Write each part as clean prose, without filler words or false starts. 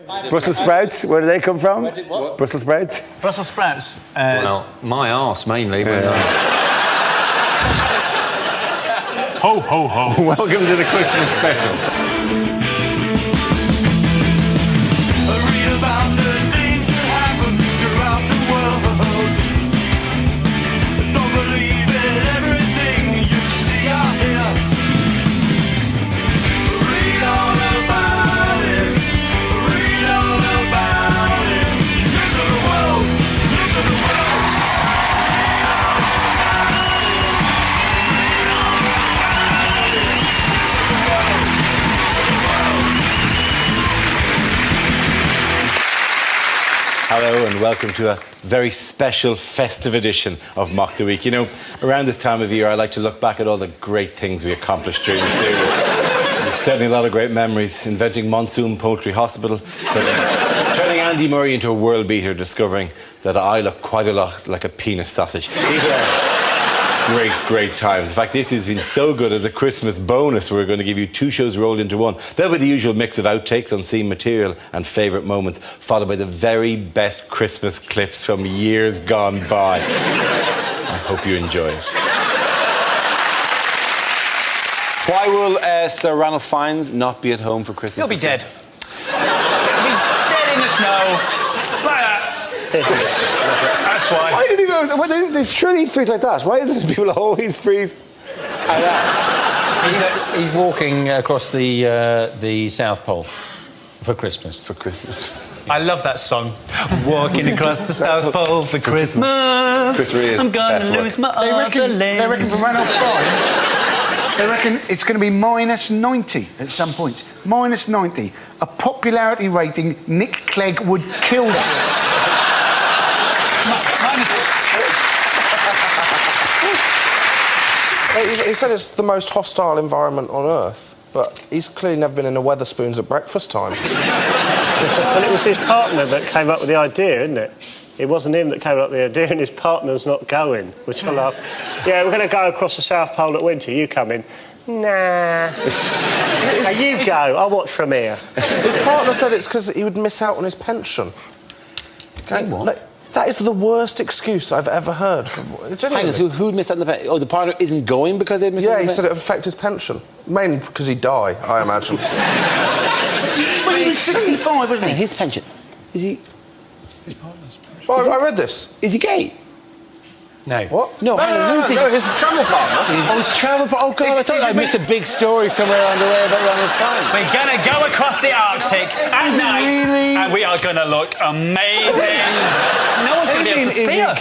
Brussels sprouts, where do they come from? What? Brussels sprouts? Brussels sprouts. Well, my arse mainly. Ho, ho, ho. Welcome to the Christmas special. Read about the things that happen throughout the world. Don't believe in everything you see out here. Read all about it. Read all about it. Listen to the world. Listen to the world. Hello and welcome to a very special festive edition of Mock the Week. You know, around this time of year I like to look back at all the great things we accomplished during the series. There's certainly a lot of great memories, inventing Monsoon Poultry Hospital, turning Andy Murray into a world beater, discovering that I look quite a lot like a penis sausage. These are great, great times. In fact, this has been so good as a Christmas bonus. We're going to give you two shows rolled into one. There'll be the usual mix of outtakes, unseen material and favourite moments, followed by the very best Christmas clips from years gone by. I hope you enjoy it. Why will Sir Ranulph Fiennes not be at home for Christmas? He'll be dead. He's dead in the snow. Like that. That's why. Why do people... They surely freeze like that. Why is it people always freeze like that? He's walking across the South Pole for Christmas. For Christmas. I love that song. Walking across the South Pole for Christmas. Chris Rea is I'm gonna best lose work. my They other limb. reckon for Ranulph Fiennes, they reckon it's going to be minus 90 at some point. Minus 90. A popularity rating Nick Clegg would kill. He said it's the most hostile environment on Earth, but he's clearly never been in a Wetherspoons at breakfast time. Well, it was his partner that came up with the idea, isn't it? It wasn't him that came up with the idea, and his partner's not going, which I love. Yeah, we're going to go across the South Pole at winter. You come in. Nah. Now you go. I'll watch from here. His partner said it's because he would miss out on his pension. What? That is the worst excuse I've ever heard. Hang on, who'd miss out on the pension? Oh, the partner isn't going because they'd miss out on the pension? Yeah, he said it would affect his pension. Mainly because he'd die, I imagine. Well, he was 65, wasn't he? His pension. Is he... Well, I read this. Is he gay? No. What? No, hang on, no, his travel partner. Oh, his travel partner. Oh, God, I thought I'd missed a big story somewhere on the way about Ranulph Fiennes. We're going to go across the Arctic at night, and we are going to look amazing. No one's going to be able to see us.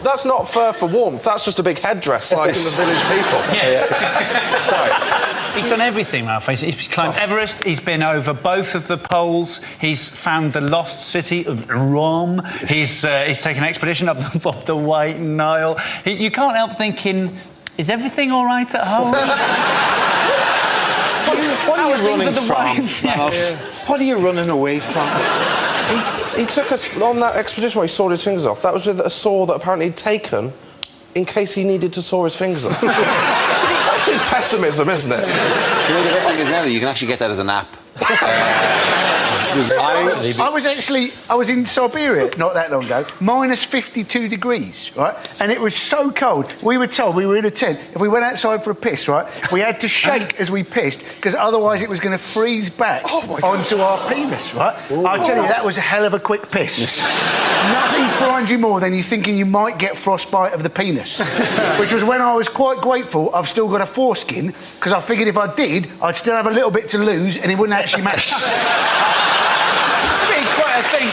That's not fur for warmth. That's just a big headdress like in the Village People. Yeah. Sorry. He's done everything, Ralph. He's climbed Everest. He's been over both of the poles. He's found the lost city of Rome. He's taken an expedition up the White Nile. You can't help thinking, is everything all right at home? What are you running from? What are you running away from? He took us on that expedition where he sawed his fingers off. That was with a saw that apparently he'd taken in case he needed to saw his fingers off. That's his pessimism, isn't it? Do you know the best thing is now that you can actually get that as an app. I was in Siberia not that long ago, minus 52 degrees, right? And it was so cold. We were told, we were in a tent, if we went outside for a piss, right, we had to shake as we pissed, because otherwise it was going to freeze back onto our penis, right? I tell you, that was a hell of a quick piss. Nothing frightens you more than you thinking you might get frostbite of the penis. Which was when I was quite grateful I've still got a foreskin, because I figured if I did, I'd still have a little bit to lose and it wouldn't actually matter. Quite a thing.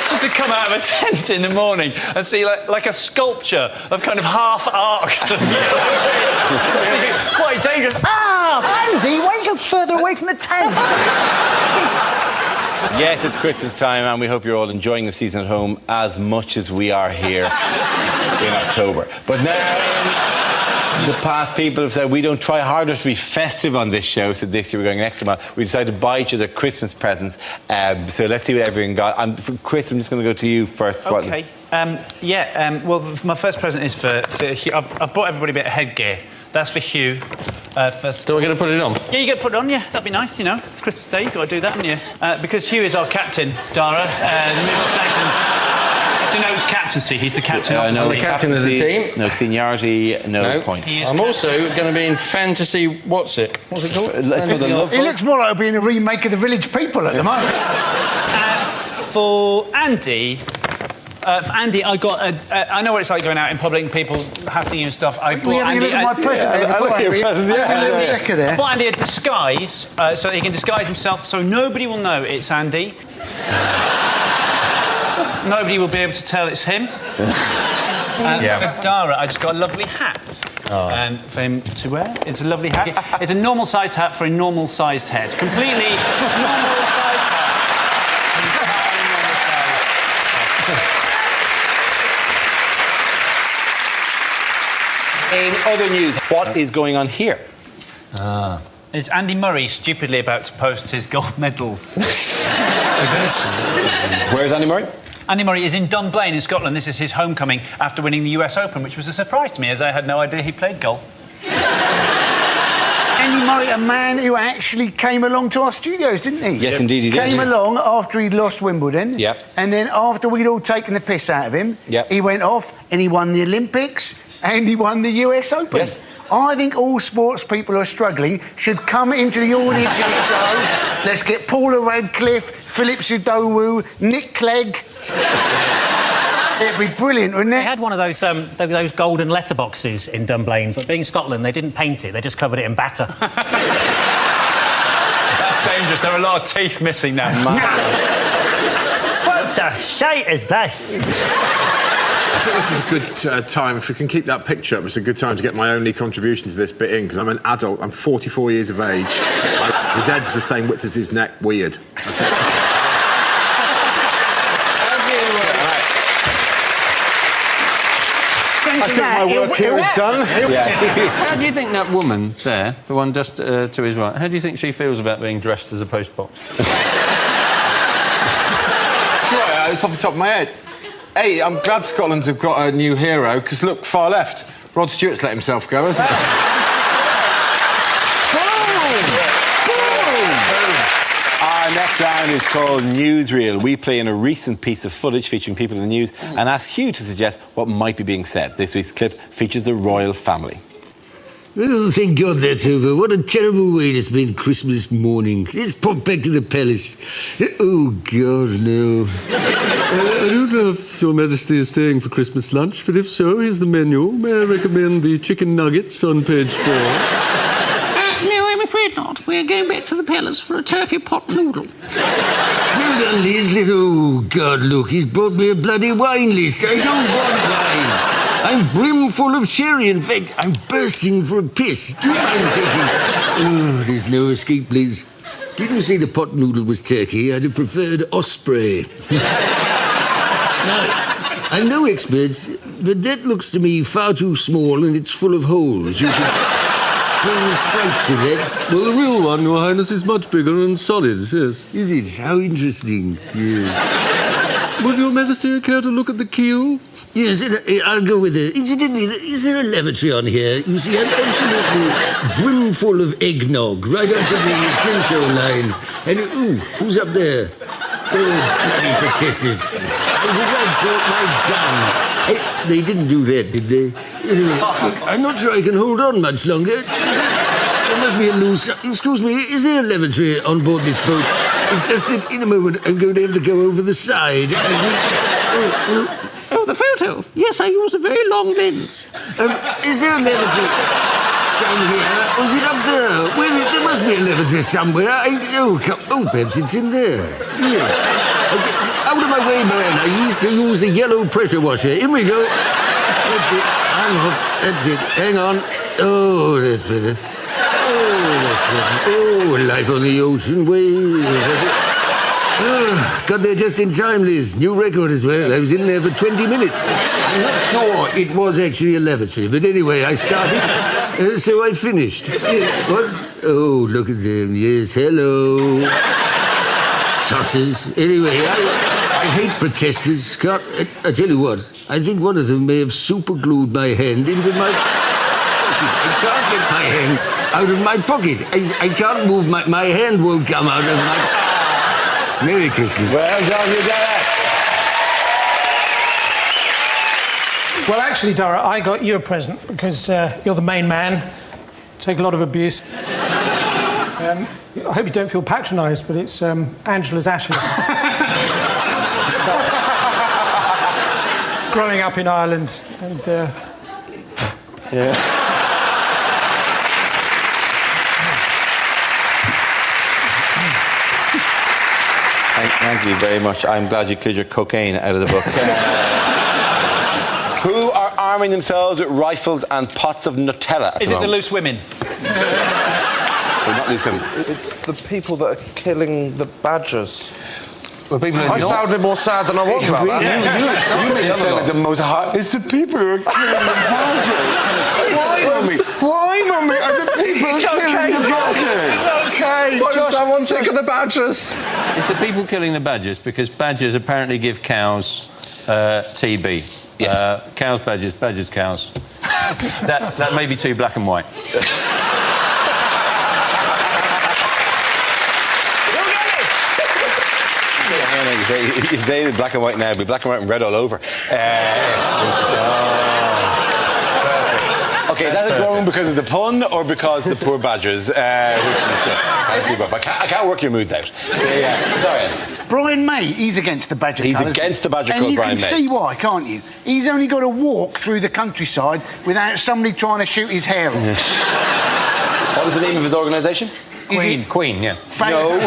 Just to come out of a tent in the morning and see like a sculpture of kind of half-arced. Quite dangerous. Ah, Andy, why don't you go further away from the tent? Yes, it's Christmas time and we hope you're all enjoying the season at home as much as we are here in October. But now... The past people have said we don't try harder to be festive on this show, so this year we're going an extra mile. We decided to buy each other Christmas presents, so let's see what everyone got. Chris, I'm just going to go to you first. OK. Well, my first present is for I bought everybody a bit of headgear. That's for Hugh. First. Do I get to put it on? Yeah, you got to put it on, yeah. That'd be nice, you know. It's Christmas Day, you've got to do that, haven't you? Because Hugh is our captain, Dara. The middle section denotes captaincy. He's the captain of the no, team. the captain of the team. No seniority, no points. I'm also going to be in Fantasy... What's it called? He looks more like being a remake of The Village People at the moment. For Andy, I got I know what it's like going out in public and people hassling you and stuff. I bought Andy. My present there. I look at your present, there. I bought Andy a disguise so that he can disguise himself so nobody will know it's Andy. Nobody will be able to tell it's him. For Dara, I just got a lovely hat for him to wear. It's a lovely hat. It's a normal-sized hat for a normal-sized head. Completely normal-sized hat. In other news, what is going on here? Is Andy Murray stupidly about to post his gold medals? Where's Andy Murray? Andy Murray is in Dunblane in Scotland. This is his homecoming after winning the US Open, which was a surprise to me, as I had no idea he played golf. Andy Murray, a man who actually came along to our studios, didn't he? Yes, indeed he did. Came along after he'd lost Wimbledon. Yep. And then after we'd all taken the piss out of him, he went off and he won the Olympics and he won the US Open. Yes. I think all sports people who are struggling should come into the audience of the show. Let's get Paula Radcliffe, Philip Sudowu, Nick Clegg. It'd be brilliant, wouldn't it? They had one of those golden letterboxes in Dunblane, but being Scotland, they didn't paint it, they just covered it in batter. That's dangerous. There are a lot of teeth missing now. What the shite is this? I think this is a good time. If we can keep that picture up, it's a good time to get my only contribution to this bit in, because I'm an adult. I'm 44 years of age. His head's the same width as his neck. Weird. I think my work here is done. How do you think that woman there, the one just to his right, how do you think she feels about being dressed as a postbox? That's right, it's off the top of my head. Hey, I'm glad Scotland have got a new hero, because look, far left, Rod Stewart's let himself go, hasn't he? Our next round is called Newsreel. We play in a recent piece of footage featuring people in the news and ask Hugh to suggest what might be being said. This week's clip features the royal family. Oh, thank God that's over. What a terrible way to spend Christmas morning. Let's pop back to the palace. Oh, God, no. I don't know if Your Majesty is staying for Christmas lunch, but if so, here's the menu. May I recommend the chicken nuggets on page 4? No, I'm afraid not. We're going back to the palace for a turkey pot noodle. Well done, Liz. Oh, God, look, he's brought me a bloody wine list. I don't want wine. I'm brimful of sherry. In fact, I'm bursting for a piss. Do you mind taking... Oh, there's no escape, Liz. Didn't say the pot noodle was turkey. I'd have preferred osprey. Now, I'm no expert, but that looks to me far too small and it's full of holes. You could string sprouts with that. Well, the real one, Your Highness, is much bigger and solid, yes. Is it? How interesting. Yeah. Would Your Majesty care to look at the keel? Yes, I'll go with it. Incidentally, is there a lavatory on here? You see, I'm absolutely brimful of eggnog, right up to the console line. And, ooh, who's up there? Oh, bloody protesters. I wish I'd brought my gun. They didn't do that, did they? Anyway, look, I'm not sure I can hold on much longer. There must be a loose... Excuse me, is there a lavatory on board this boat? It's just that in a moment I'm going to have to go over the side. Oh, the photo. Yes, I used a very long lens. Is there a lavatory down here? Or is it up there? Well, there must be a lavatory somewhere. Oh, perhaps it's in there. Yes. Out of my way, man. I used to use the yellow pressure washer. In we go. That's it. I'm off. That's it. Hang on. Oh, that's better. Oh, that's better. Oh, life on the ocean wave. That's it. Got there just in time, Liz. New record as well. I was in there for 20 minutes. I'm not sure it was actually a lavatory, but anyway, I started, so I finished. What? Oh, look at them. Yes, hello. Tossers. Anyway, I hate protesters. I tell you what, I think one of them may have superglued my hand into my... pocket. I can't get my hand out of my pocket. I can't move my hand won't come out of my... Merry Christmas. Well done, you Dallas. Well, actually, Dara, I got you a present because you're the main man. Take a lot of abuse. I hope you don't feel patronised, but it's Angela's Ashes. It's about growing up in Ireland and... Yeah. Thank you very much. I'm glad you cleared your cocaine out of the book. Who are arming themselves with rifles and pots of Nutella at Is the it the moment? loose women? Well, not loose women. It's the people that are killing the badgers. Well, people I sounded more sad than I was about that. You made it sound like the most hard. It's the people who are killing the badgers. Why, Mummy? Why, Mummy, are the people killing the badgers? It's okay. Why does someone think of the badgers? It's the people killing the badgers because badgers apparently give cows TB. Yes. Cows, badgers, badgers, cows. that may be too black and white. You say the black and white now, but black and white and red all over. Okay, that's grown because of the pun or because the poor badgers? I can't work your moods out. Sorry. Brian May, he's against the badger He's colours. against the badger and colour, you Brian can May. see why, can't you? He's only got to walk through the countryside without somebody trying to shoot his hair off. What is the name of his organisation? Queen, yeah. No.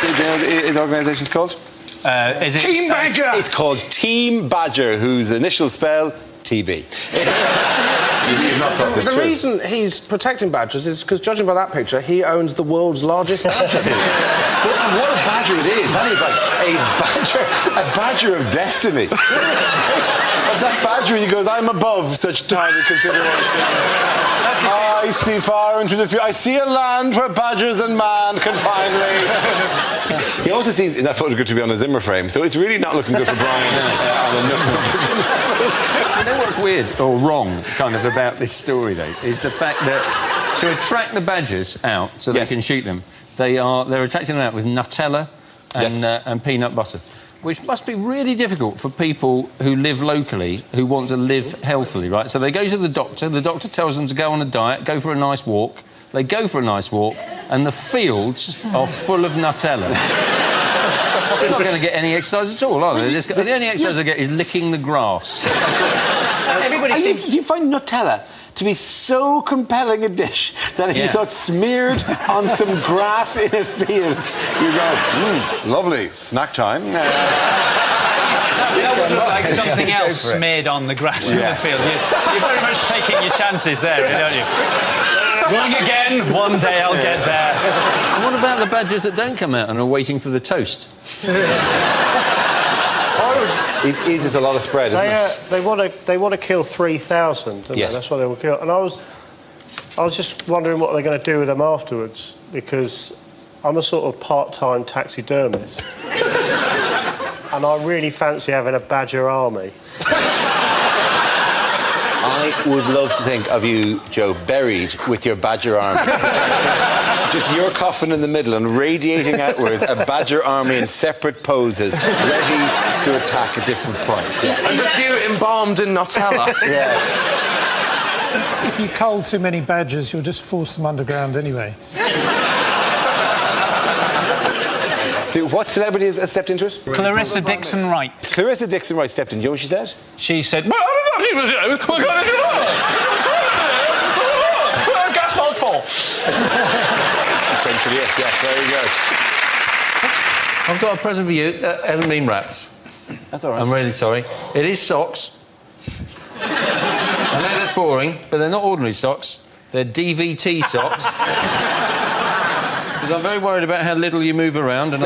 Do you know what his organisation's called? Is it Team Badger! It's called Team Badger, whose initials spell TB. You've not thought this The through. reason he's protecting badgers is because, judging by that picture, he owns the world's largest badger. What a badger it is. That is like a badger of destiny. Of that badger, he goes, I'm above such tiny considerations. I see far into the future. I see a land where badgers and man can finally... He also seems in that photograph to be on a Zimmer frame, so it's really not looking good for Brian on a number of different levels. You know what's weird or wrong, kind of, about this story, though, is the fact that to attract the badgers out so they can shoot them, they're attracting them out with Nutella and peanut butter, which must be really difficult for people who live locally who want to live healthily, right? So they go to the doctor tells them to go on a diet, go for a nice walk. They go for a nice walk, and the fields are full of Nutella. They're not going to get any exercise at all, are they? The only exercise they get is licking the grass. Do you find Nutella to be so compelling a dish that if you saw it smeared on some grass in a field, you go, lovely, snack time. Like something else smeared on the grass in the field. You're very much taking your chances there, aren't you? Going again, one day I'll get there. And what about the badgers that don't come out and are waiting for the toast? It eases a lot of spread, isn't it? They want to kill 3,000, don't they? That's what they will kill. And I was just wondering what they're going to do with them afterwards, because I'm a sort of part-time taxidermist. And I really fancy having a badger army. I would love to think of you, Joe, buried with your badger army. Just your coffin in the middle and radiating outwards a badger army in separate poses, ready to attack at different points. And just you embalmed in Nutella. Yes. If you cull too many badgers, you'll just force them underground anyway. What celebrity has stepped into it? Clarissa Dixon Wright. Clarissa Dixon Wright stepped in. You know what she said? She said, well, gas bulb fall. Essentially, yes, very good. I've got a present for you that hasn't been wrapped. That's all right. I'm really sorry. It is socks. I know that's boring, but they're not ordinary socks. They're DVT socks. Because I'm very worried about how little you move around, and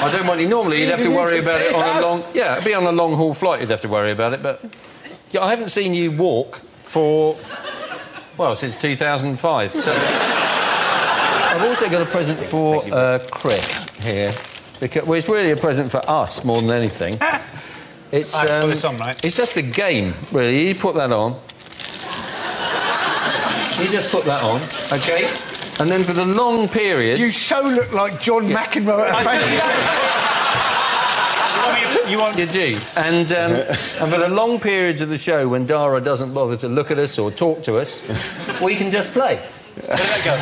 I don't want you... Normally, you'd have to worry about it on a long... Yeah, it'd be on a long-haul flight you'd have to worry about it, but... Yeah, I haven't seen you walk for... Well, since 2005, so... I've also got a present for Chris here. Because, well, it's really a present for us more than anything. It's, I have to put this on, right? It's just a game, really. You put that on. You just put that on, OK? And then for the long periods... You so look like John McEnroe at a You want your G. And for the long periods of the show when Dara doesn't bother to look at us or talk to us, we can just play. Where did that go?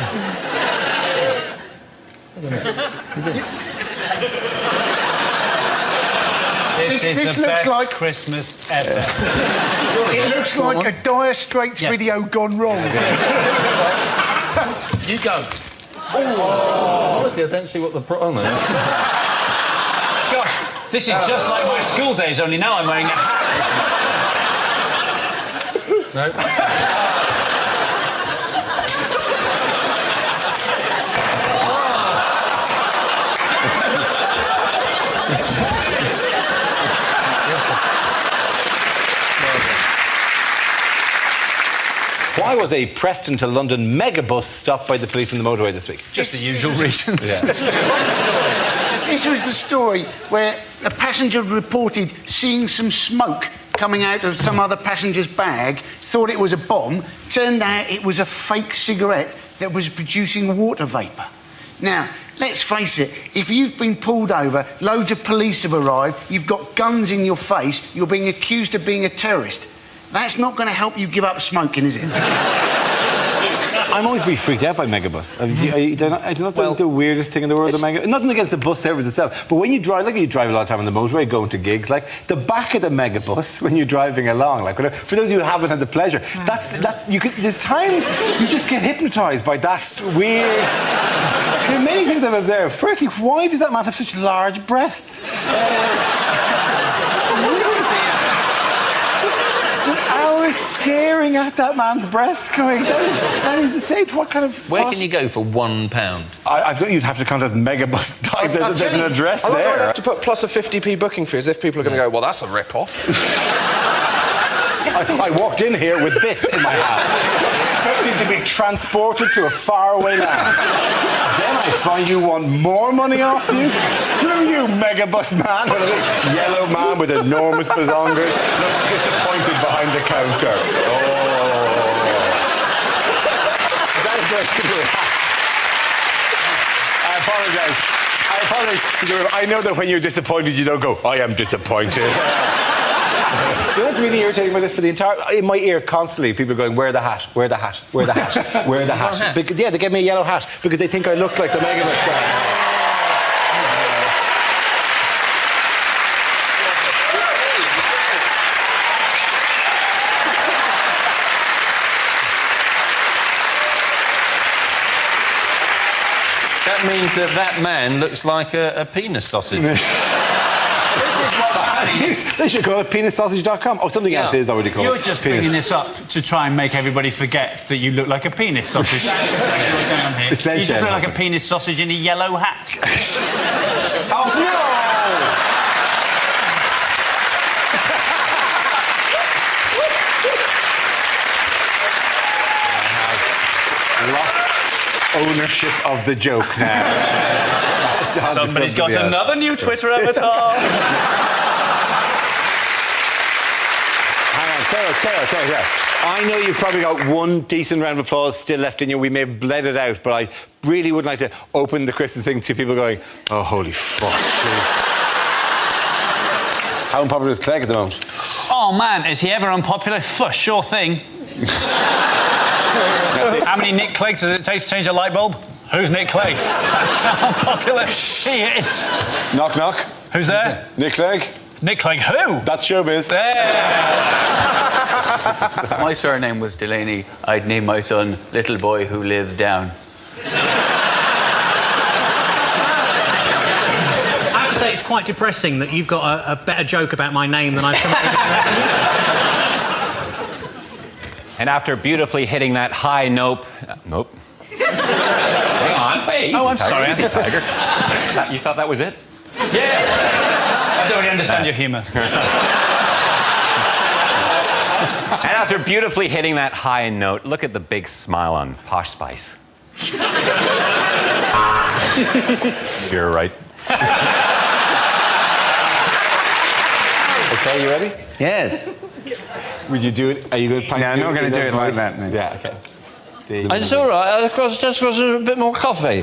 This looks best like Christmas ever. It looks like a Dire Straits video gone wrong. You go. Oh. Honestly, I don't see what the problem is. Gosh, this is just like my school days, only now I'm wearing a hat. No. Why was a Preston to London megabus stopped by the police on the motorway this week? Just the usual reasons. This was the story where a passenger reported seeing some smoke coming out of some other passenger's bag, thought it was a bomb, turned out it was a fake cigarette that was producing water vapour. Now, let's face it, if you've been pulled over, loads of police have arrived, you've got guns in your face, you're being accused of being a terrorist. That's not going to help you give up smoking, is it? I'm always really freaked out by megabus. It's not the weirdest thing in the world, the megabus. Nothing against the bus service itself, but when you drive, like you drive a lot of time on the motorway going to gigs, like the back of the megabus when you're driving along, like for those of you who haven't had the pleasure, there's times you just get hypnotised by that weird. There are many things I've observed. Firstly, why does that man have such large breasts? Staring at that man's breasts going, that is insane. What kind of... Where can you go for £1? I thought you'd have to contact megabus. There's an address there. I'd have to put plus a 50p booking fee as if people are going to go, well, that's a rip-off. I walked in here with this in my hand, expecting to be transported to a faraway land. Then I find you want more money off you? Screw you, megabus man. A big yellow man with enormous bazongas looks disappointed behind the counter. I apologise. I know that when you're disappointed, you don't go, I am disappointed. You know what's really irritating about this for the entire... In my ear, constantly, people are going, wear the hat, wear the hat, wear the hat, wear the hat. Yeah, they gave me a yellow hat because they think I look like the megabus guy. That means that man looks like a penis sausage. They should call it penissausage.com. Oh, something else is already called. You're just bringing this up to try and make everybody forget that you look like a penis sausage. That's exactly what's going on here. You just look like a penis sausage in a yellow hat. Oh, no! I have lost ownership of the joke now. Somebody's got another new Twitter avatar. Tell you. I know you've probably got one decent round of applause still left in you. We may have bled it out, but I really would like to open the Christmas thing to people going, oh, holy fuck, jeez. How unpopular is Clegg at the moment? Oh, man, is he ever unpopular? Sure thing. How many Nick Cleggs does it take to change a light bulb? Who's Nick Clegg? That's how unpopular he is. Knock, knock. Who's there? Nick Clegg. Nick Clegg who? That's showbiz. My surname was Delaney. I'd name my son Little Boy Who Lives Down. I have to say, it's quite depressing that you've got a better joke about my name than I've come up with. And after beautifully hitting that high nope... nope. Hang on. Wait, I'm sorry. Easy, Tiger. You thought that was it? Yeah. I don't really understand your humour. And after beautifully hitting that high note, look at the big smile on Posh Spice. You're right. Okay, you ready? Yes. Would you do it? Are you going to? Yeah, I'm not going to do it like that. No. Yeah. Okay. It's all right. Just got a bit more coffee.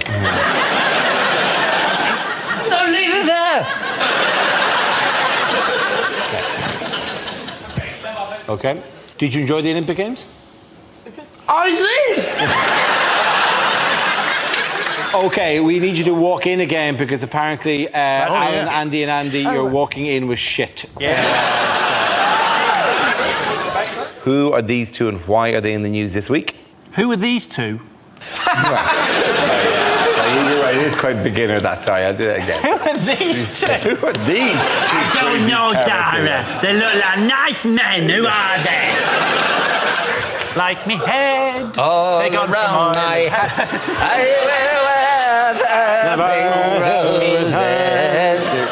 No, leave it there. Okay. Did you enjoy the Olympic Games? I did! Okay, we need you to walk in again because apparently Alan, Andy and Andy, you're walking in with shit. Who are these two and why are they in the news this week? Who are these two? You're right, it is quite beginner that, sorry, I'll do it again. Who are these two? Who are these two? I don't know, Dara. They look like nice men. Who are they? Like me head. All they got around my head.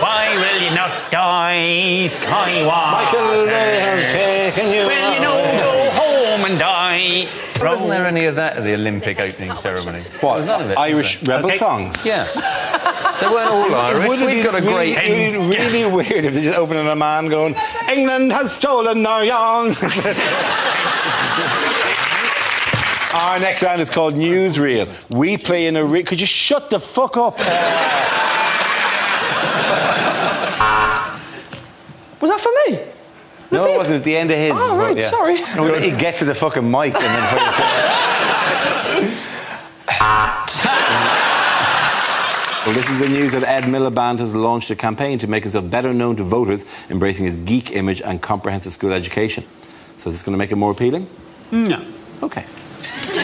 Why will you not die, Skywalker? Michael, they have taken you. Will you not go home and die? Wasn't there any of that at the Olympic opening ceremony? What? There was none of it. Irish rebel songs? Yeah. They weren't all Irish. We've got a great... It would be really weird if they just opened on a man going, England has stolen our young. Our next round is called Newsreel. We play in a... Could you shut the fuck up? Was that for me? No, it wasn't. It was the end of his. Oh, right, sorry. No, he gets to the fucking mic and then... Well, this is the news that Ed Miliband has launched a campaign to make himself better known to voters, embracing his geek image and comprehensive school education. So is this going to make it more appealing? No. Okay. Do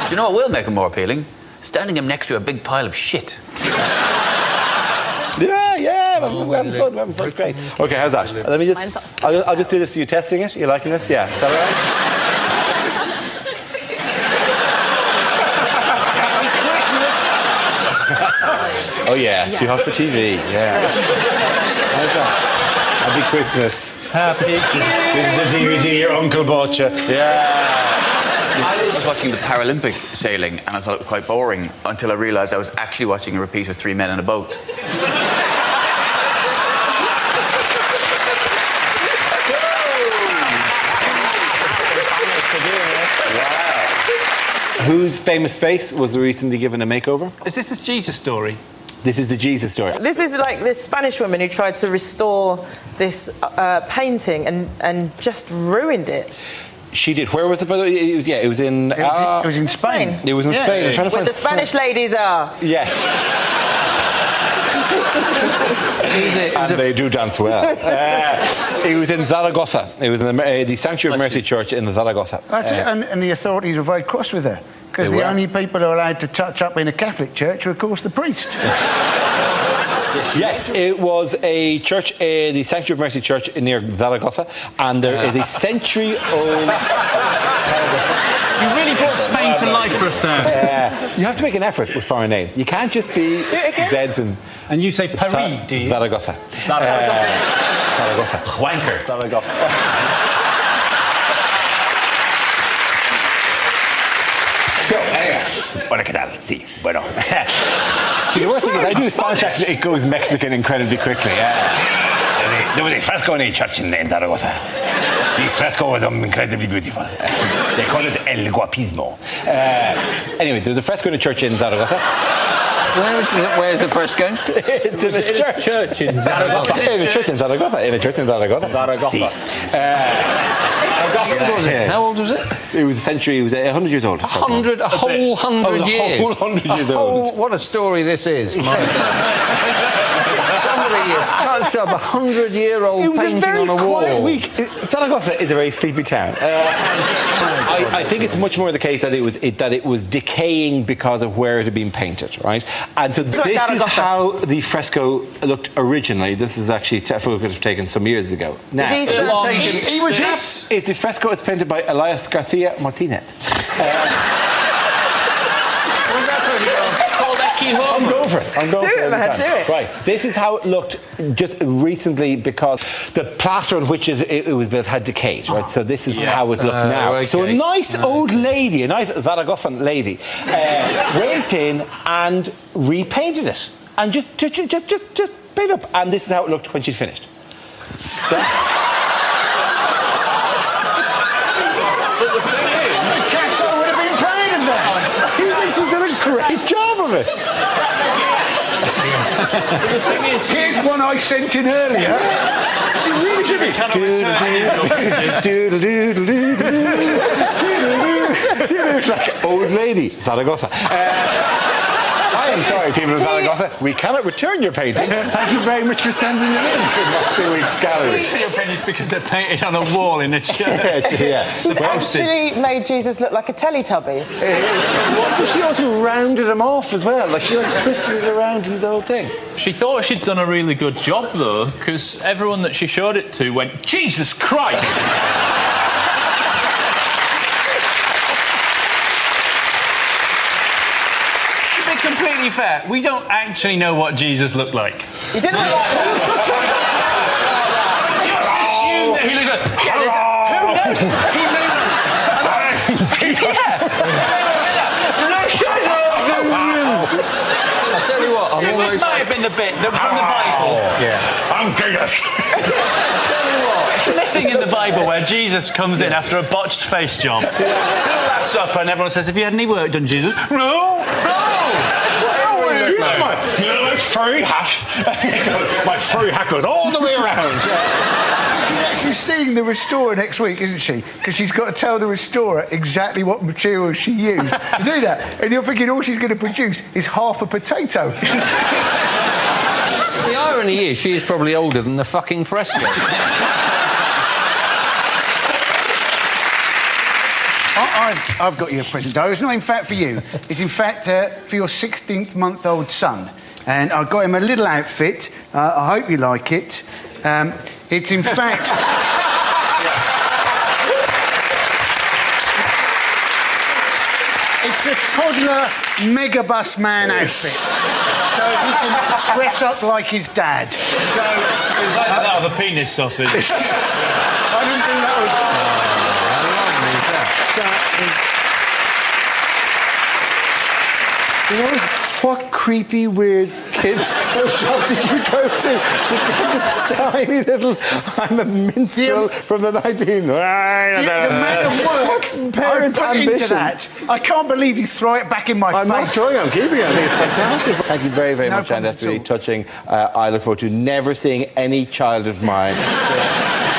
you know what will make him more appealing? Standing him next to a big pile of shit. Yeah, we're having fun, it's great. Okay, how's that? Let me just... I'll just do this. Are you testing it? You liking this? Yeah. Is that all right? Oh, yeah. Too hot for TV. Yeah. How's that? Happy Christmas. Happy Christmas. This is the DVD your uncle bought you. Yeah. I was watching the Paralympic sailing and I thought it was quite boring until I realised I was actually watching a repeat of Three Men in a Boat. Whose famous face was recently given a makeover? Is this Jesus story? This is the Jesus story. This is like this Spanish woman who tried to restore this painting and just ruined it. She did. Where was it? It was, it was in... It was in Spain. It was in Spain. I'm trying to Where find... the Spanish ladies are. Yes. And they do dance well. It was in Zaragoza. It was in the Sanctuary of Mercy Church in Zaragoza. That's it. And the authorities were very cross with her. Because the only people who are allowed to touch up in a Catholic church are, of course, the priest. Yes, it was a church, the Sanctuary of Mercy Church near Zaragoza, and there is a century-old... You really brought Spain to life for us there. You have to make an effort with foreign names. You can't just be Zeds and you say Paris, do you? Zaragoza. Zaragoza. Wanker. Zaragoza. So, anyway. Hola, ¿qué tal? Sí, bueno. See, the worst thing is I do the Spanish accent, it goes Mexican incredibly quickly. There was a fresco in a church in Zaragoza. This fresco was incredibly beautiful. They call it El Guapismo. Anyway, there was a fresco in a church in Zaragoza. Where's the fresco? It's in a church in Zaragoza. In a church in Zaragoza. In a church in Zaragoza. Zaragoza. How old was it? It was a century. It was 100 years old. A whole 100 years. A whole 100 years old. What a story this is. Somebody has touched up a 100-year-old painting on a wall. Week. Zaragoza is a very sleepy town. I think it's much more the case that it was decaying because of where it had been painted, right? And so this is how the fresco looked originally. This is actually a photograph taken some years ago. Now, this is the fresco is painted by Elias Garcia Martinez. I'm going for it. Do it, man, do it. Right. This is how it looked just recently because the plaster on which it was built had decayed, right? So this is how it looked now. Okay. So a nice old lady, a nice Zaragozan lady, went in and repainted it. And just painted up. And this is how it looked when she'd finished. Picasso would have been proud of that. He thinks he's done a great job of it. Here's one I sent in earlier. You really should be. Like old lady, Zaragoza. I am sorry, people of Zaragoza, we cannot return your paintings. Thank you very much for sending them in to the week's gallery. Your paintings because they're painted on a wall in a church. She's actually made Jesus look like a Teletubby. So she also rounded him off as well. Like she twisted it around and the whole thing. She thought she'd done a really good job, though, because everyone that she showed it to went, Jesus Christ! To be completely fair, we don't actually know what Jesus looked like. He didn't look like that. Just assume that he looked like... I tell you what, I'm almost... This might have been the bit that from the Bible. I'm Jesus. I tell you what, the thing in the Bible where Jesus comes in after a botched face job. Last Supper, and everyone says, "Have you had any work done, Jesus?" No. My furry hat. My furry hat goes all the way around. She's actually seeing the restorer next week, isn't she? Because she's got to tell the restorer exactly what materials she used to do that. And you're thinking all she's going to produce is half a potato. The irony is she is probably older than the fucking fresco. I've got you a present, though. It's not in fact for you. It's in fact for your 16th-month-old son. And I got him a little outfit. I hope you like it. It's in fact... It's a toddler megabus man outfit. So he can dress up like his dad. So... It's like that with a penis sausage. I didn't think that was... What creepy, weird kids shop did you go to get this tiny little... I'm a minstrel from the 19... The amount of work parent I put into ambition. that. I can't believe you throw it back in my face. I'm not throwing it, I'm keeping it. I think it's fantastic. Thank you very, very No much, and problem that's at really all. touching. I look forward to never seeing any child of mine.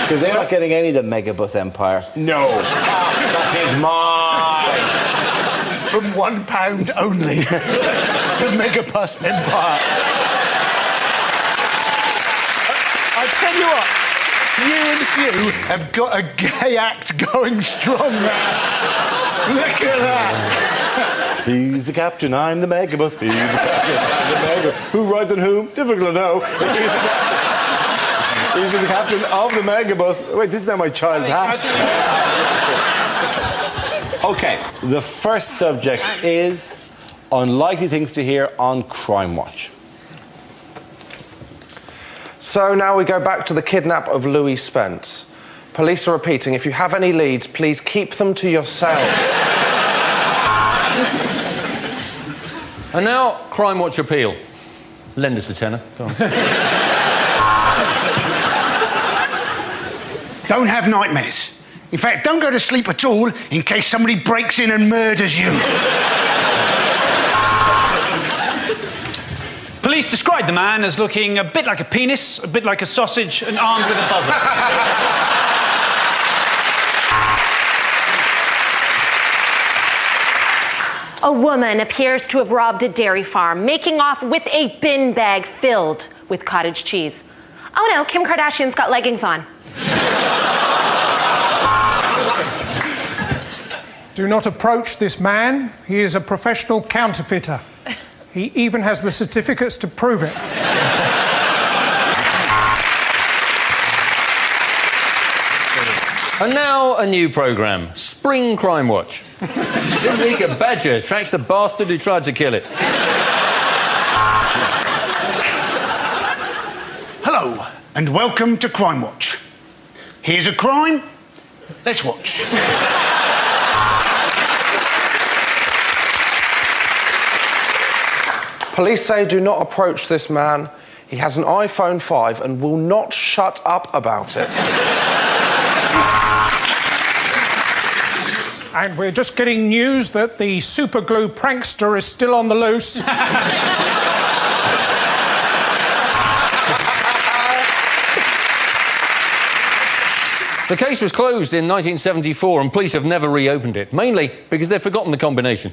Because they're not getting any of the Megabus Empire. No. That is mine. From £1 only. The Megabus Empire. I tell you what, you and Hugh have got a gay act going strong now. Look at that. He's the captain, I'm the Megabus. He's the captain, I'm the Megabus. Who rides on whom? Difficult to know. He's the captain of the Megabus. Wait, this is not my child's hat. Okay, the first subject is unlikely things to hear on Crime Watch. So now we go back to the kidnap of Louis Spence. Police are repeating, if you have any leads, please keep them to yourselves. And now, Crime Watch appeal. Lend us a tenner. Go on. Don't have nightmares. In fact, don't go to sleep at all in case somebody breaks in and murders you. Police described the man as looking a bit like a penis, a bit like a sausage, and armed with a buzzer. A woman appears to have robbed a dairy farm, making off with a bin bag filled with cottage cheese. Oh no, Kim Kardashian's got leggings on. Do not approach this man. He is a professional counterfeiter. He even has the certificates to prove it. And now a new programme, Spring Crime Watch. This week a badger tracks the bastard who tried to kill it. Hello, and welcome to Crime Watch. Here's a crime. Let's watch. Police say do not approach this man. He has an iPhone 5 and will not shut up about it. And we're just getting news that the superglue prankster is still on the loose. The case was closed in 1974 and police have never reopened it, mainly because they've forgotten the combination.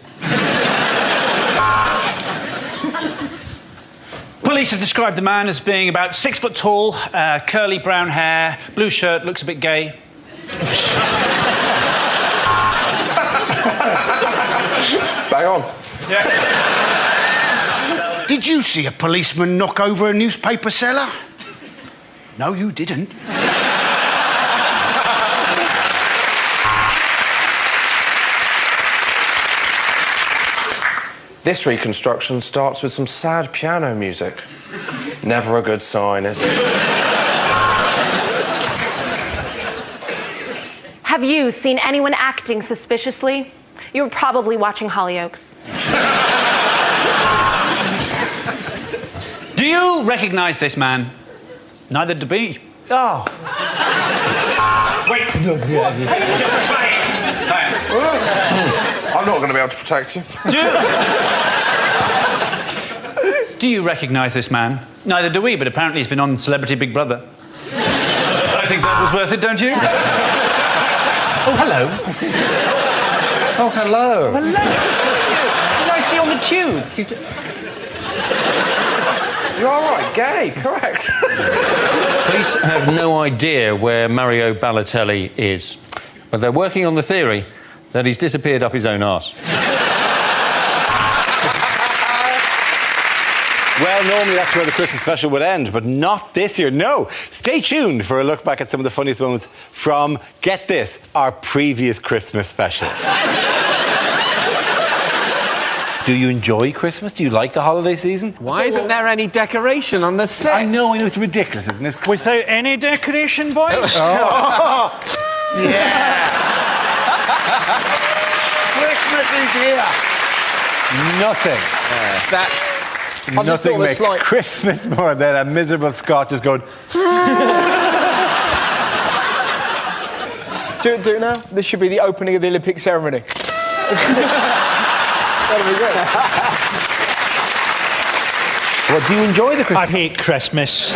Police have described the man as being about 6 foot tall, curly brown hair, blue shirt, looks a bit gay. Bang on. Yeah. Did you see a policeman knock over a newspaper seller? No, you didn't. This reconstruction starts with some sad piano music. Never a good sign, is it? Have you seen anyone acting suspiciously? You were probably watching Hollyoaks. Do you recognise this man? Neither do we. Oh. Wait. I'm not going to be able to protect you. Do you recognise this man? Neither do we, but apparently he's been on Celebrity Big Brother. I think that was worth it, don't you? Oh, hello. Oh, hello. Hello. Did I see on the tube? You are right, gay, correct. Police have no idea where Mario Balotelli is, but they're working on the theory that he's disappeared up his own arse. Well, normally that's where the Christmas special would end, but not this year. No. Stay tuned for a look back at some of the funniest moments from, get this, our previous Christmas specials. Do you enjoy Christmas? Do you like the holiday season? Why isn't there any decoration on the set? I know, it's ridiculous, isn't it? Without any decoration, boys? Oh. Yeah. Christmas is here. Nothing. That's... Nothing makes like... Christmas more than a miserable Scot just going... do it now. This should be the opening of the Olympic ceremony. That'll be good. Well, do you enjoy the Christmas? I hate Christmas.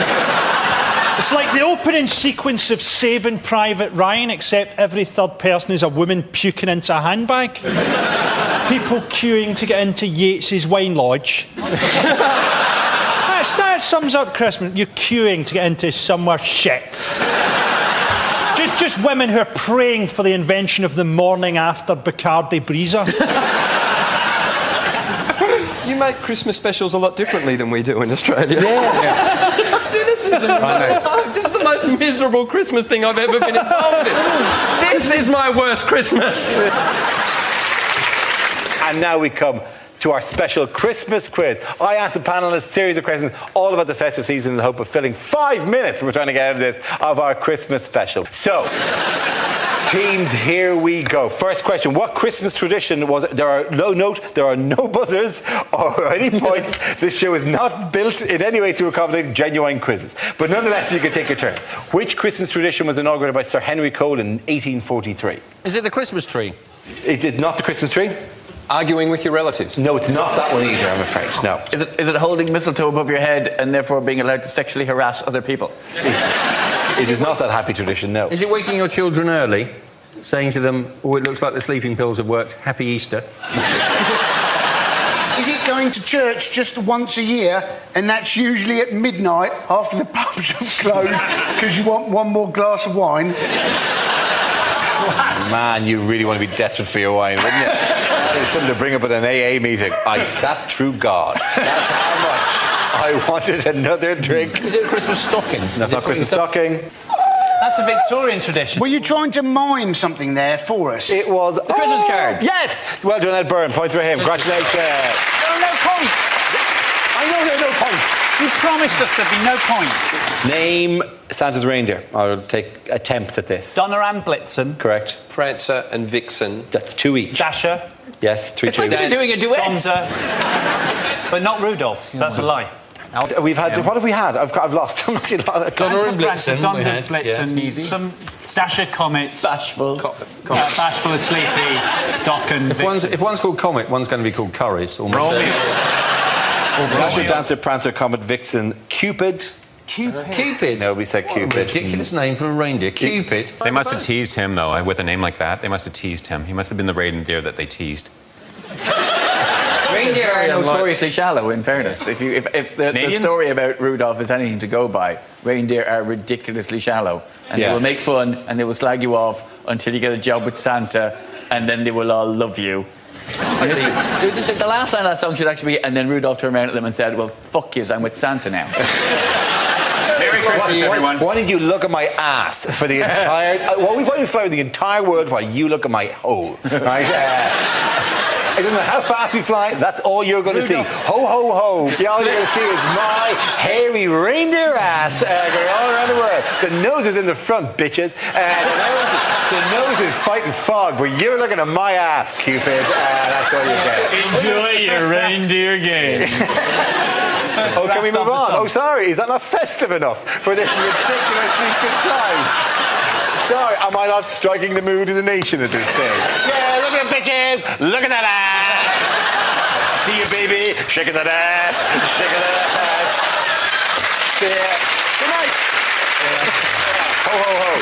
It's like the opening sequence of Saving Private Ryan, except every third person is a woman puking into a handbag. People queuing to get into Yates's Wine Lodge. That sums up Christmas. You're queuing to get into somewhere shit. Just women who are praying for the invention of the morning after Bacardi Breezer. You make Christmas specials a lot differently than we do in Australia. Yeah. See, this is the most miserable Christmas thing I've ever been involved in. This is my worst Christmas. And now we come to our special Christmas quiz. I asked the panelists a series of questions all about the festive season in the hope of filling 5 minutes we're trying to get out of this of our Christmas special. So, teams, here we go. First question, what Christmas tradition was it? There are no buzzers or any points. This show is not built in any way to accommodate genuine quizzes. But nonetheless, you can take your turns. Which Christmas tradition was inaugurated by Sir Henry Cole in 1843? Is it the Christmas tree? Is it not the Christmas tree? Arguing with your relatives? No, it's not that one either, I'm afraid. No. Is it holding mistletoe above your head and therefore being allowed to sexually harass other people? It is not that happy tradition, no. Is it waking your children early, saying to them, oh, it looks like the sleeping pills have worked, happy Easter? Is it going to church just once a year, and that's usually at midnight after the pubs have closed because you want one more glass of wine? Man, you really want to be desperate for your wine, wouldn't you? It's something to bring up at an AA meeting. I sat through God. That's how much I wanted another drink. Is it a Christmas stocking? That's not Christmas stocking. That's a Victorian tradition. Were you trying to mime something there for us? It was... The Christmas card. Yes! Well done, Ed Byrne. Points for him. Congratulations. There are no points. I know there are no points. You promised us there'd be no points. Name Santa's reindeer. I'll take attempts at this. Donner and Blitzen. Correct. Prancer and Vixen. That's 2 each. Dasher. Yes, 3-2. It's like you're doing a duet. Bonza. But not Rudolph. That's a lie. We've had... What have we had? I've lost. I'm actually lost. Donner and Blitzen. Donner and Blitzen. Some Dasher Comet. Bashful. Bashful, Sleepy, Doc and If one's called Comet, one's going to be called Curry's. Or Dasher, Dancer, Prancer, Comet, Vixen, Cupid. Cupid? No, we said Cupid. Ridiculous name for a reindeer. Cupid. They must have teased him, though, with a name like that. They must have teased him. He must have been the reindeer that they teased. Reindeer are notoriously shallow, in fairness. If the story about Rudolph is anything to go by, reindeer are ridiculously shallow. And they will make fun and they will slag you off until you get a job with Santa, and then they will all love you. The last line of that song should actually be, and then Rudolph turned around at them and said, well, fuck yous, I'm with Santa now. Merry Christmas, everyone. Why did you look at my ass for the entire... why don't you fly the entire world while you look at my hole, right? It doesn't matter how fast we fly, that's all you're going to see. Ho, ho, ho. Yeah, all you're going to see is my hairy reindeer ass going all around the world. The nose is in the front, bitches. The nose is fighting fog, but you're looking at my ass, Cupid. That's all you get. Enjoy your reindeer game. Oh, can we move on? Oh, sorry, is that not festive enough for this ridiculously contrived? Sorry, am I not striking the mood of the nation at this stage? Yeah, look at the bitches! Look at that ass! See you, baby! Shaking that ass! Shaking that ass! There. Good night! Ho, ho, ho.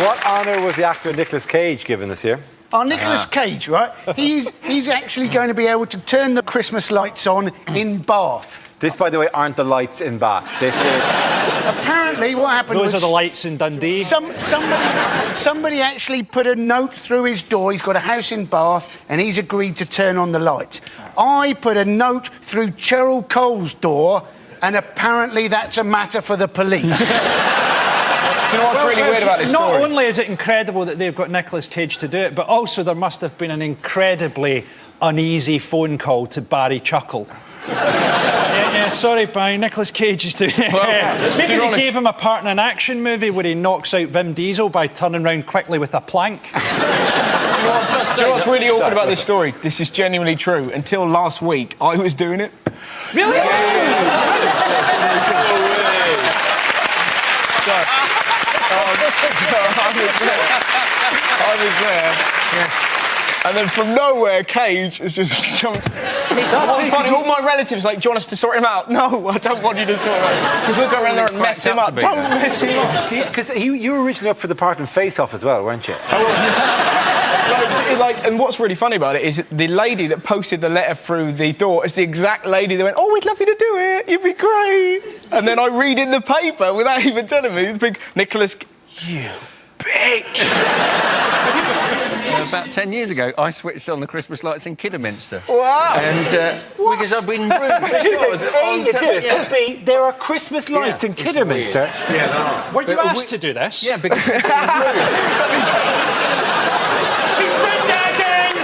What honour was the actor Nicolas Cage given this year? Oh, Nicolas Cage, right? He's actually going to be able to turn the Christmas lights on in Bath. This, by the way, aren't the lights in Bath. This is... Apparently, what happened was... Those are the lights in Dundee. Somebody actually put a note through his door. He's got a house in Bath, and he's agreed to turn on the lights. I put a note through Cheryl Cole's door, and apparently that's a matter for the police. Do you know what's really weird about this story? Not only is it incredible that they've got Nicolas Cage to do it, but also there must have been an incredibly uneasy phone call to Barry Chuckle. Sorry, Barry, Nicolas Cage is doing it. Well, maybe they gave him a part in an action movie where he knocks out Vin Diesel by turning round quickly with a plank. Do you know what's really awkward about this story? This is genuinely true. Until last week, I was doing it. Really? I was there. Yeah. And then from nowhere, Cage has just jumped. It's not funny. All my relatives like, do you want us to sort him out? No, I don't want you to sort him out. Because we'll go around there and mess him up. Don't mess him up. Because you were originally up for the part in Face Off as well, weren't you? And what's really funny about it is the lady that posted the letter through the door is the exact lady that went, oh, we'd love you to do it. You'd be great. And then I read in the paper without even telling me, the big Nicolas... You bitch! About 10 years ago, I switched on the Christmas lights in Kidderminster. Wow! And because I've been rude. There are Christmas lights in Kidderminster. Yeah, were you asked to do this? Yeah, because He's been there again!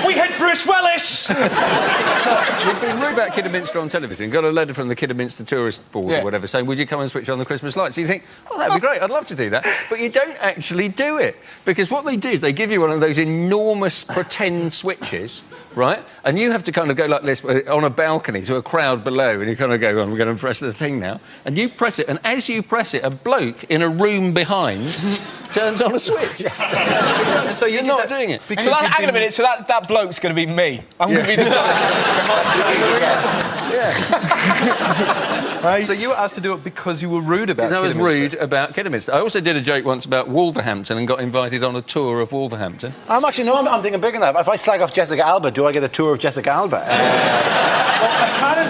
We had Bruce Willis! We've been rude about Kidderminster on television. Got a letter from the Kidderminster Tourist Board or whatever saying, would you come and switch on the Christmas lights? So you think, oh, that'd be great, I'd love to do that. But you don't actually do it. Because what they do is they give you one of those enormous pretend switches, right? And you have to kind of go like this on a balcony to a crowd below, and you kind of go, oh, I'm going to press the thing now. And you press it, and as you press it, a bloke in a room behind turns on a switch. So you're not doing it. So hang on a minute, so that bloke's going to be me. I'm going to be the Right. So you were asked to do it because you were rude about Because I was Kidderminster. rude about Kidderminster. I also did a joke once about Wolverhampton and got invited on a tour of Wolverhampton. I'm thinking bigger than that. If I slag off Jessica Alba, do I get a tour of Jessica Alba?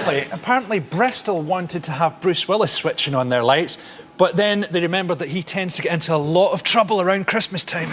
Well, apparently Bristol wanted to have Bruce Willis switching on their lights, but then they remembered that he tends to get into a lot of trouble around Christmas time.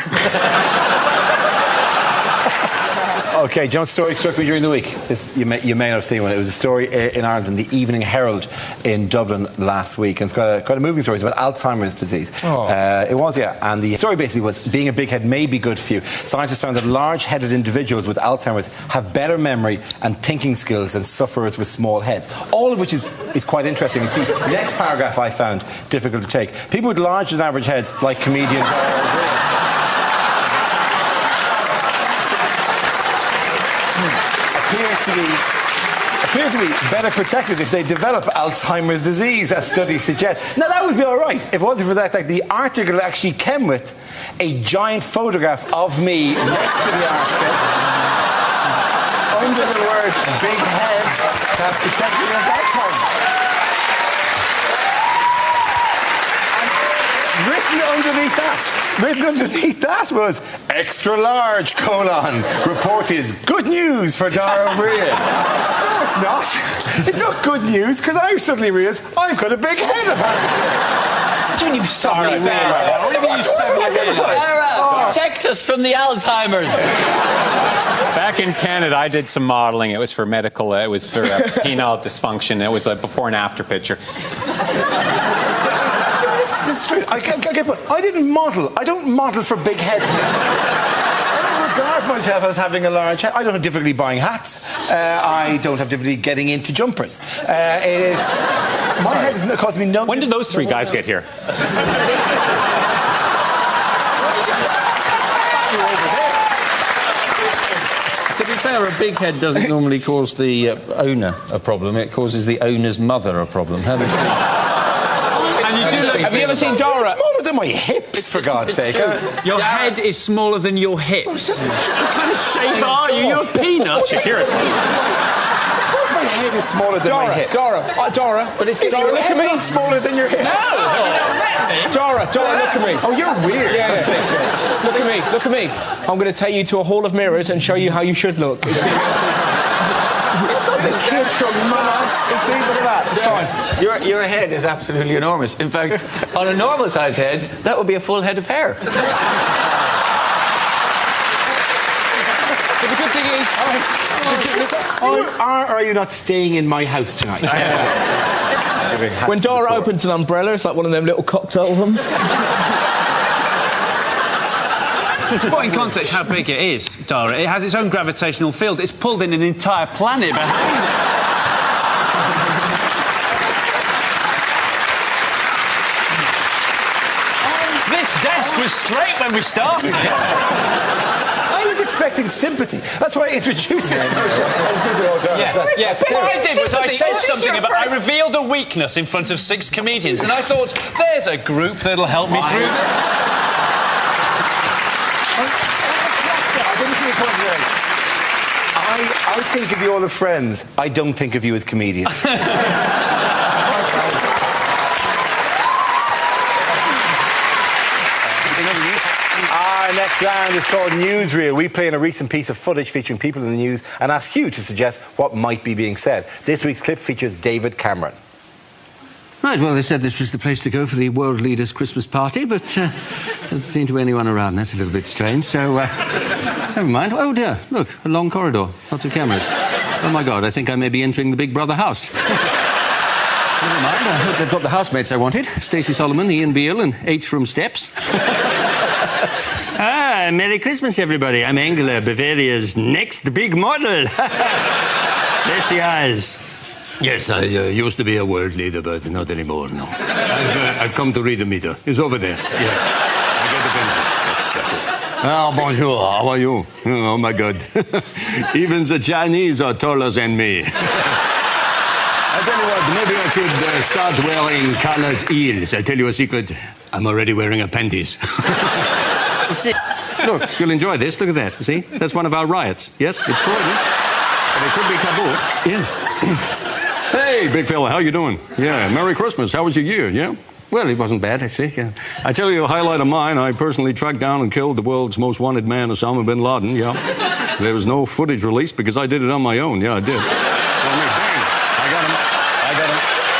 OK, John, story struck me during the week. This, you may not have seen one. It was a story in Ireland in the Evening Herald in Dublin last week. And it's quite a moving story. It's about Alzheimer's disease. It was, yeah. And the story basically was being a big head may be good for you. Scientists found that large-headed individuals with Alzheimer's have better memory and thinking skills than sufferers with small heads. All of which is quite interesting. You see, the next paragraph I found difficult to take. People with larger than average heads, like comedian appear to be better protected if they develop Alzheimer's disease, as studies suggest. Now, that would be all right if it wasn't for that. Like, the article actually came with a giant photograph of me next to the article, under the word big head, that protected me at that time. Written underneath that was extra large : report is good news for Dara Ó Briain. No, it's not. It's not good news, because I suddenly realised I've got a big head, apparently. What do you mean you've suddenly realised? Dara, protect us from the Alzheimer's. Back in Canada, I did some modelling. It was for medical, it was for penile dysfunction. It was a before and after picture. This is straight. I didn't model. I don't model for big head things. I don't regard myself as having a large head. I don't have difficulty buying hats. I don't have difficulty getting into jumpers. My head doesn't cause me no... When did those three guys get here? To be fair, a big head doesn't normally cause the owner a problem. It causes the owner's mother a problem. Have you ever seen Dara? It's smaller than my hips, for God's sake. Your head is smaller than your hips. What kind of shape are you? You're a peanut. Shakira's. Of course my head is smaller than my hips. Dara, but it's Is your head not smaller than your hips? No! Dara, look at me. Oh, you're weird. Yeah. Look at me. I'm going to take you to a hall of mirrors and show you how you should look. It's going to the kid from Mars. See, look at that. It's fine. Your head is absolutely enormous. In fact, on a normal size head, that would be a full head of hair. The good thing is... Are you not staying in my house tonight? When Dara opens an umbrella, it's like one of them little cocktail rooms. To put in context how big it is, Dara, it has its own gravitational field. It's pulled in an entire planet behind it. This desk was straight when we started. I was expecting sympathy. That's why I introduced it. What I did was I said something about... I revealed a weakness in front of 6 comedians, and I thought, there's a group that'll help me through this. I think of you all as friends. I don't think of you as comedians. Our next round is called Newsreel. We play in a recent piece of footage featuring people in the news and ask you to suggest what might be being said. This week's clip features David Cameron. Right, well, they said this was the place to go for the world leader's Christmas party, but doesn't seem to be anyone around. That's a little bit strange, so never mind. Oh, dear, look, a long corridor, lots of cameras. Oh, my God, I think I may be entering the Big Brother house. Never mind, I hope they've got the housemates I wanted. Stacey Solomon, Ian Beale and H from Steps. Merry Christmas, everybody. I'm Angela, Bavaria's next big model. Fleshy eyes. Yes, I used to be a world leader, but not anymore, no. I've come to read the meter. It's over there. Yeah. I get the pencil. That's good. Oh, bonjour. How are you? Oh, my God. Even the Chinese are taller than me. I tell you what, maybe I should start wearing Carla's heels. I'll tell you a secret. I'm already wearing a panties. See, look, you'll enjoy this. Look at that. See? That's one of our riots. Yes, it's Croydon. But it could be Kabul. Yes. Hey, big fella, how you doing? Yeah, Merry Christmas. How was your year? Yeah? Well, it wasn't bad, actually. Yeah. I tell you a highlight of mine, I personally tracked down and killed the world's most wanted man, Osama bin Laden, yeah. There was no footage released because I did it on my own. Yeah, I did. So, bang, I got him.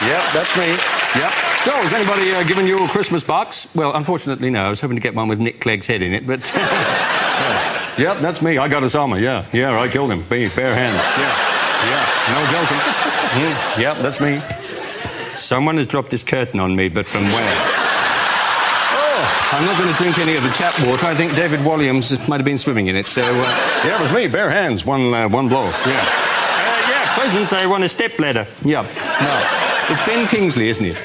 Yep, that's me. Yep. So, has anybody given you a Christmas box? Well, unfortunately, no. I was hoping to get one with Nick Clegg's head in it, but... yeah. Yep, that's me. I got Osama, yeah. Yeah, I killed him. Bare hands. Yeah, no joking. Yep, that's me. Someone has dropped this curtain on me, but from where? Oh, I'm not going to drink any of the tap water. I think David Walliams might have been swimming in it. So, yeah, it was me. Bare hands. One blow. Yeah. Yeah, presents. I won a stepladder. Yeah. No. It's Ben Kingsley, isn't it?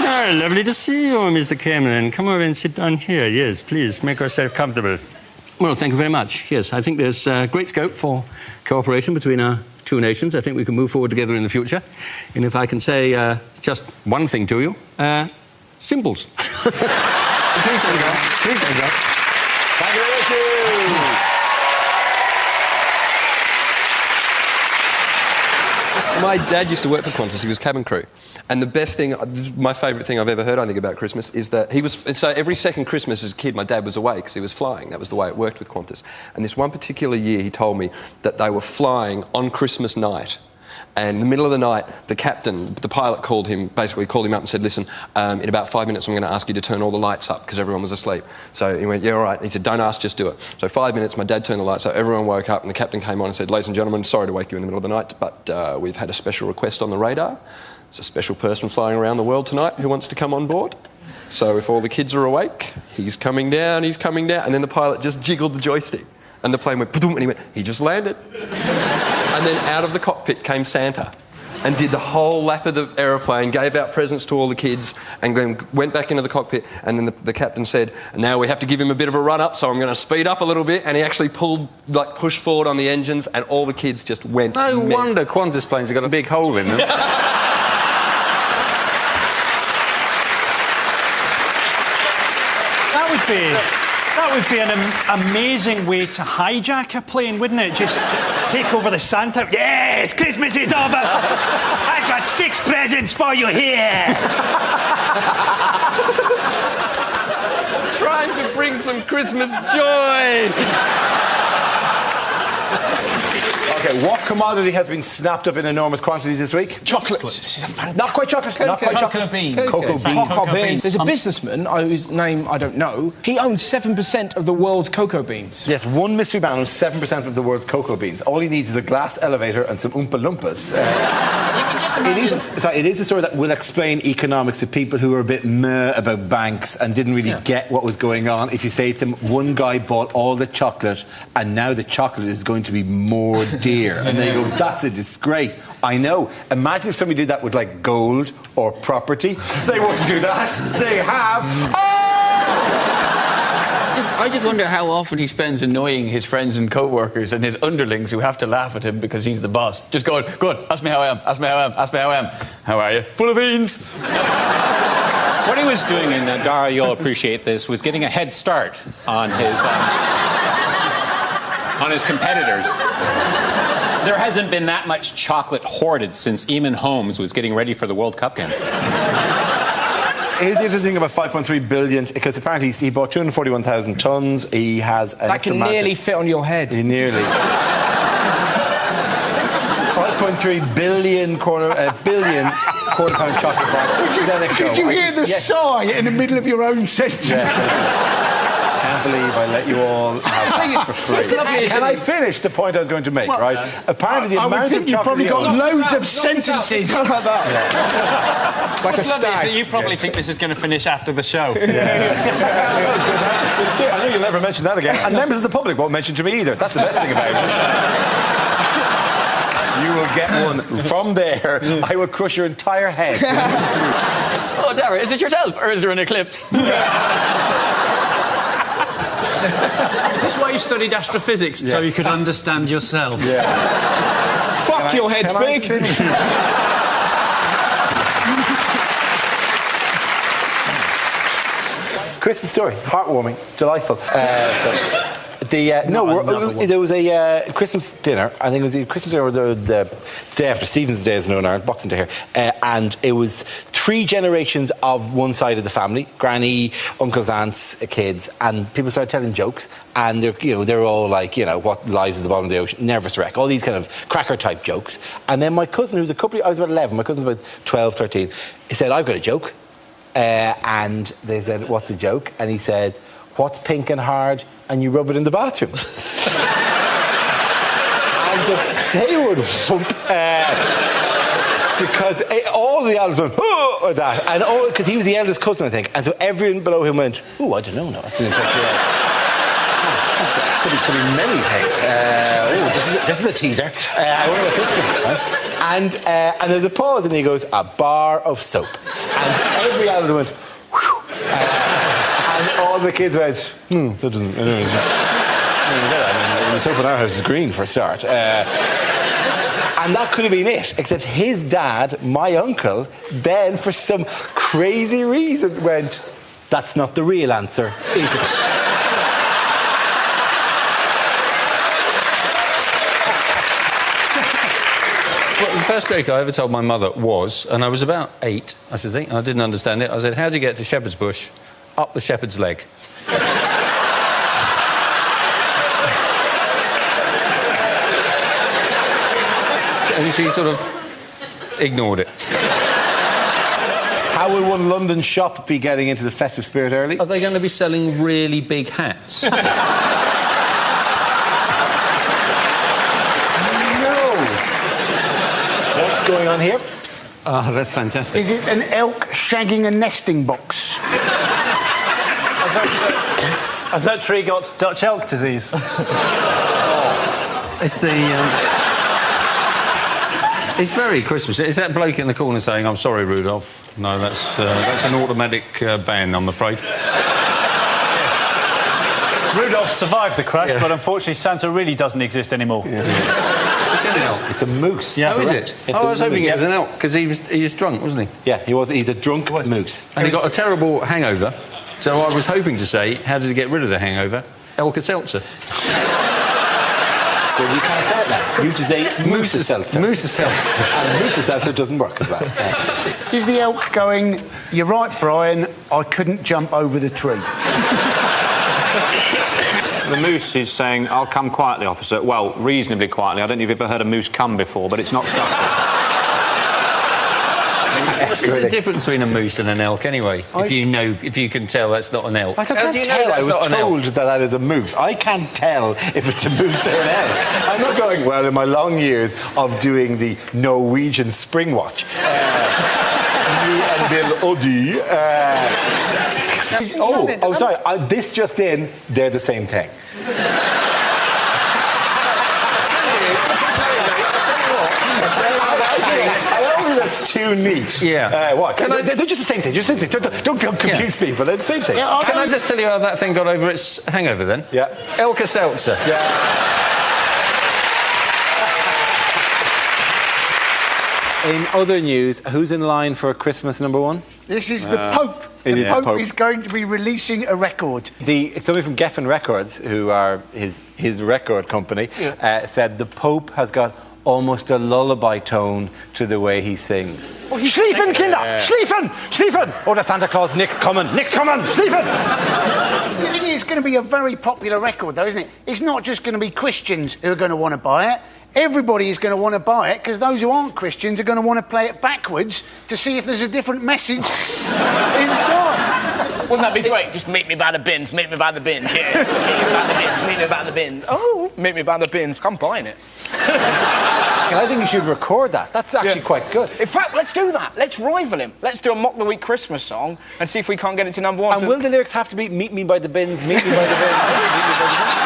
Oh, lovely to see you, Mr. Cameron. Come over and sit down here. Yes, please. Make yourself comfortable. Well, thank you very much. Yes, I think there's great scope for cooperation between our two nations. I think we can move forward together in the future. And if I can say just one thing to you, symbols. Please don't go. Please don't go. Thank you very much. My dad used to work for Qantas. He was cabin crew. And the best thing, my favourite thing I've ever heard, I think, about Christmas is that so every second Christmas as a kid, my dad was away because he was flying. That was the way it worked with Qantas. And this one particular year, he told me that they were flying on Christmas night. And in the middle of the night, the captain, the pilot basically called him up and said, listen, in about 5 minutes, I'm going to ask you to turn all the lights up because everyone was asleep. So he went, yeah, all right. He said, don't ask, just do it. So 5 minutes, my dad turned the lights up, everyone woke up, and the captain came on and said, ladies and gentlemen, sorry to wake you in the middle of the night, but we've had a special request on the radar. There's a special person flying around the world tonight who wants to come on board. So if all the kids are awake, he's coming down. And then the pilot just jiggled the joystick. And the plane went, and he went, he just landed. And then out of the cockpit came Santa and did the whole lap of the aeroplane, gave out presents to all the kids, and then went back into the cockpit. And then the captain said, now we have to give him a bit of a run-up, so I'm going to speed up a little bit. And he actually pushed forward on the engines, and all the kids just went No wonder Qantas planes have got a big hole in them. That would be an amazing way to hijack a plane, wouldn't it? Just take over the Santa. Yes, Christmas is over. I've got 6 presents for you here. Trying to bring some Christmas joy. Okay, what commodity has been snapped up in enormous quantities this week? Chocolate. Not quite chocolate. Not quite chocolate. Cocoa beans. There's a businessman whose name I don't know. He owns 7% of the world's cocoa beans. Yes, one mystery man owns 7% of the world's cocoa beans. All he needs is a glass elevator and some Oompa Loompas. It is a story that will explain economics to people who are a bit meh about banks and didn't really get what was going on. If you say to them, one guy bought all the chocolate and now the chocolate is going to be more dear. And they go, that's a disgrace. I know. Imagine if somebody did that with, like, gold or property. They wouldn't do that. They have. I just wonder how often he spends annoying his friends and co-workers and his underlings who have to laugh at him because he's the boss. Just going, good, ask me how I am, ask me how I am, ask me how I am. How are you? Full of beans. What he was doing, and Dara, you'll appreciate this, was getting a head start on his competitors. There hasn't been that much chocolate hoarded since Eamon Holmes was getting ready for the World Cup game. Here's the interesting thing about 5.3 billion, because apparently he bought 241,000 tonnes. He has... That can nearly fit on your head. Nearly. 5.3 billion quarter-pound chocolate bars. Did you hear the sigh in the middle of your own sentence? Yes. I can't believe I let you all have that for free. Can I finish the point I was going to make, right? Apparently the amount of chocolate... You've probably got loads of sentences. Like that. Like a stag. You probably think this is going to finish after the show. I know you'll never mention that again. And members of the public won't mention to me either. That's the best thing about it. You will get one. From there, I will crush your entire head. Oh, Dara, is it yourself or is there an eclipse? Is this why you studied astrophysics? Yes. So you could understand yourself? Yeah. Fuck, your head's big. Christmas story. Heartwarming. Delightful. There was a Christmas dinner. I think it was a Christmas dinner the day after Stephen's Day, as known in Ireland, Boxing Day here. And it was 3 generations of one side of the family: granny, uncles, aunts, kids. And people started telling jokes. And they're all like, what lies at the bottom of the ocean, nervous wreck, all these kind of cracker type jokes. And then my cousin, who's I was about 11, my cousin's about 12, 13, he said, I've got a joke. And they said, what's the joke? And he said, what's pink and hard and you rub it in the bathroom? And the tail would thump, because all the adults went, oh, like that. And because he was the eldest cousin, I think. And so everyone below him went, oh, I don't know, that's an interesting could be many things. This is a teaser. I wonder what this means, right? And there's a pause, and he goes, a bar of soap. And every adult went, whew. And all the kids went, that doesn't... the soap in our house is green, for a start. And that could have been it, except his dad, my uncle, then for some crazy reason went, "That's not the real answer, is it?" Well, the first joke I ever told my mother was, and I was about 8, I should think, and I didn't understand it. I said, "How do you get to Shepherd's Bush? Up the shepherd's leg." And she sort of ignored it. How will one London shop be getting into the festive spirit early? Are they going to be selling really big hats? No. What's going on here? Oh, that's fantastic. Is it an elk shagging a nesting box? Has that tree got Dutch elk disease? It's the... It's very Christmas. Is that bloke in the corner saying, "I'm sorry, Rudolph"? No, that's an automatic ban, I'm afraid. Rudolph survived the crash, but unfortunately Santa really doesn't exist anymore. It's a moose. Yeah, is it? It's I was hoping it was an elk, because he was drunk, wasn't he? Yeah, he was. He's a drunk moose. And he got a terrible hangover, so I was hoping to say, how did he get rid of the hangover? Alka-Seltzer. Well, you can't say it now. You just say Moose-a-Seltzer. Moose-a-Seltzer. And Moose-a-Seltzer doesn't work as well. Is the elk going, "You're right, Brian, I couldn't jump over the tree"? The moose is saying, "I'll come quietly, officer." Well, reasonably quietly. I don't know if you've ever heard a moose come before, but it's not subtle. What's the difference between a moose and an elk, anyway? If you can tell that's not an elk. I can't tell. I was told that is a moose. I can't tell if it's a moose or an elk. I'm not going, well, in my long years of doing the Norwegian spring watch. Me and Bill Oddy. Sorry. This just in, they're the same thing. That's too neat. Yeah. What? They're just the same thing. Just the same thing. Don't confuse people. They're the same thing. Yeah, can I just tell you how that thing got over its hangover then? Yeah. Alka-Seltzer. Yeah. In other news, who's in line for Christmas #1? This is the Pope. The Pope is going to be releasing a record. Somebody from Geffen Records, who are his record company, said the Pope has got almost a lullaby tone to the way he sings. Schlieffen, Kinder! Schlieffen! Schlieffen! Oh, the Santa Claus, Nick coming! Nick coming! Schlieffen! The thing is, it's going to be a very popular record, though, isn't it? It's not just going to be Christians who are going to want to buy it. Everybody is going to want to buy it, because those who aren't Christians are going to want to play it backwards to see if there's a different message inside. Wouldn't that be great? Just meet me by the bins, meet me by the bins, yeah. Meet me by the bins, meet me by the bins. Oh, meet me by the bins. I'm buying it. And I think you should record that. That's actually quite good. In fact, let's do that. Let's rival him. Let's do a Mock the Week Christmas song and see if we can't get it to #1. And will the lyrics have to be "Meet me by the bins, meet me by the bins"?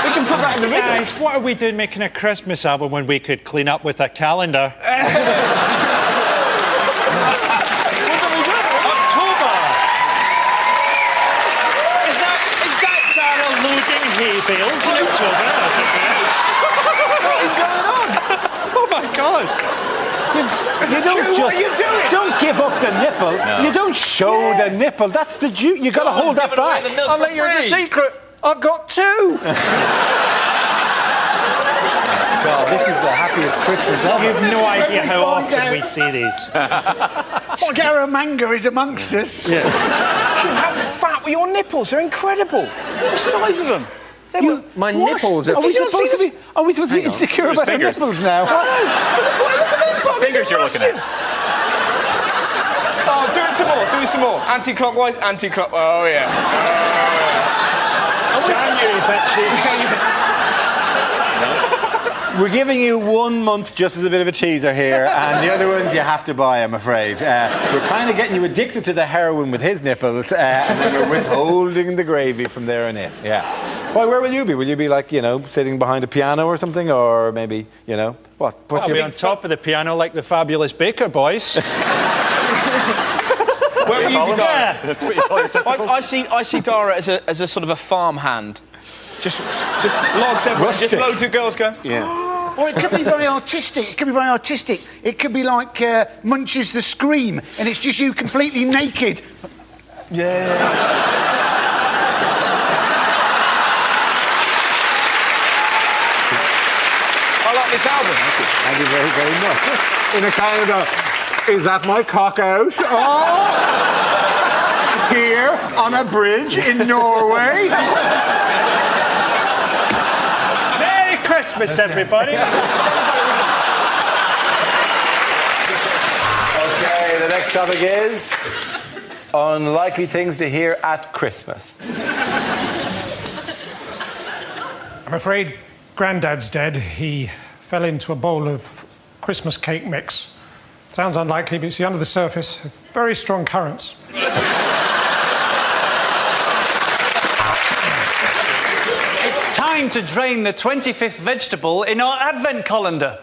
We can put that in the middle. Guys, what are we doing making a Christmas album when we could clean up with a calendar? October! Is that Dara loading hay bales in October? What is going on? Oh my God! You don't what are you doing? Don't give up the nipple. No. You don't show the nipple. That's the juice. You got to hold that back. I'll let you in a secret. I've got 2. God, this is the happiest Christmas ever. You have no idea how often we see these. Scaramanga is amongst us. Yeah. How fat were your nipples? They're incredible. What size of them? My nipples are... Are we supposed to be insecure about our nipples now? What fingers you're looking at? Oh, do it some more. Do some more. Anti-clockwise, anti-clockwise. Oh, yeah. January, Betsy. We're giving you 1 month just as a bit of a teaser here, and the other ones you have to buy, I'm afraid. We're kind of getting you addicted to the heroin with his nipples, and then we're withholding the gravy from there on in. Yeah. Why, where will you be? Will you be, like, sitting behind a piano or something? Or maybe, what? I'll be on top of the piano like the Fabulous Baker Boys. Where will you be, Dara? That's what you call your testicles? I see Dara as a sort of a farm hand. Just logs everywhere. Rustic. Just loads of girls go. Yeah. Or it could be very artistic. It could be very artistic. It could be like Munch's The Scream, and it's just you completely naked. Yeah. I like this album. Thank you very, very much. In a kind of is that my cock out? Oh! Here on a bridge in Norway. Merry Christmas, everybody. Okay, the next topic is unlikely things to hear at Christmas. I'm afraid Grandad's dead. He fell into a bowl of Christmas cake mix. Sounds unlikely, but you see, under the surface, very strong currents. It's time to drain the 25th vegetable in our advent calendar.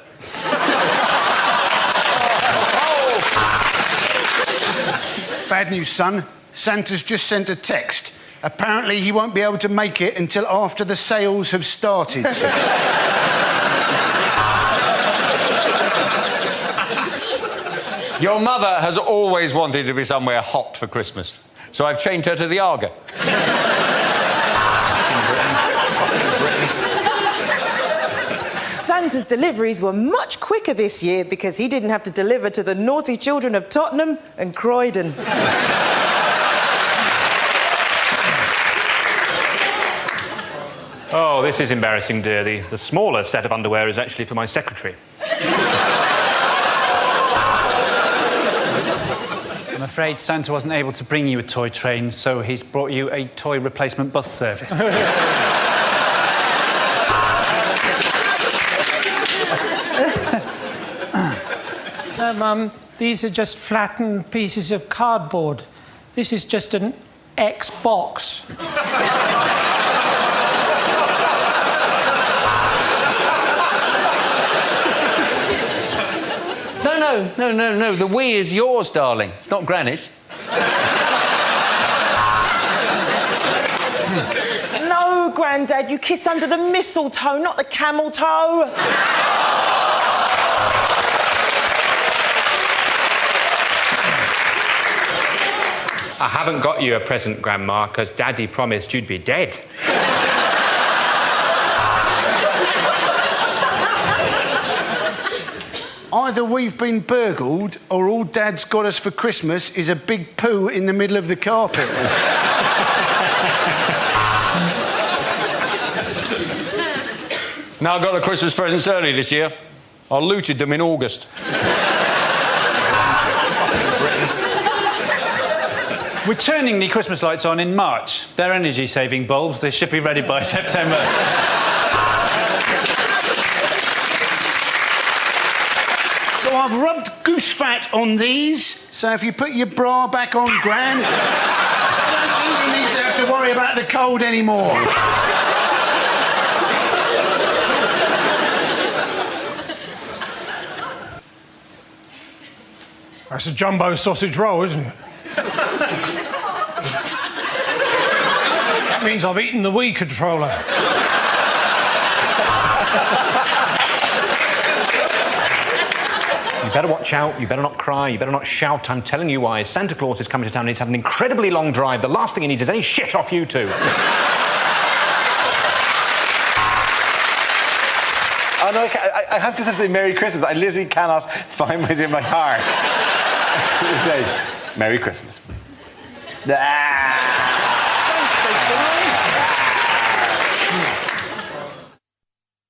Bad news, son. Santa's just sent a text. Apparently, he won't be able to make it until after the sales have started. Your mother has always wanted to be somewhere hot for Christmas, so I've chained her to the Arga. Santa's deliveries were much quicker this year because he didn't have to deliver to the naughty children of Tottenham and Croydon. Oh, this is embarrassing, dear. The smaller set of underwear is actually for my secretary. I'm afraid Santa wasn't able to bring you a toy train, so he's brought you a toy replacement bus service. Mum, these are just flattened pieces of cardboard. This is just an Xbox. No. The Wii is yours, darling. It's not Granny's. No, Grandad, you kiss under the mistletoe, not the camel toe. I haven't got you a present, Grandma, because Daddy promised you'd be dead. Either we've been burgled, or all Dad's got us for Christmas is a big poo in the middle of the carpet. Now I got the Christmas presents early this year. I looted them in August. We're turning the Christmas lights on in March. They're energy-saving bulbs. They should be ready by September. So I've rubbed goose fat on these, so if you put your bra back on, Gran, I don't think you need to have to worry about the cold anymore. That's a jumbo sausage roll, isn't it? That means I've eaten the Wii controller. You better watch out, you better not cry, you better not shout. I'm telling you why. Santa Claus is coming to town and he's had an incredibly long drive. The last thing he needs is any shit off you two. Oh, no, I have to say Merry Christmas. I literally cannot find it in my heart to say Merry Christmas. Ah!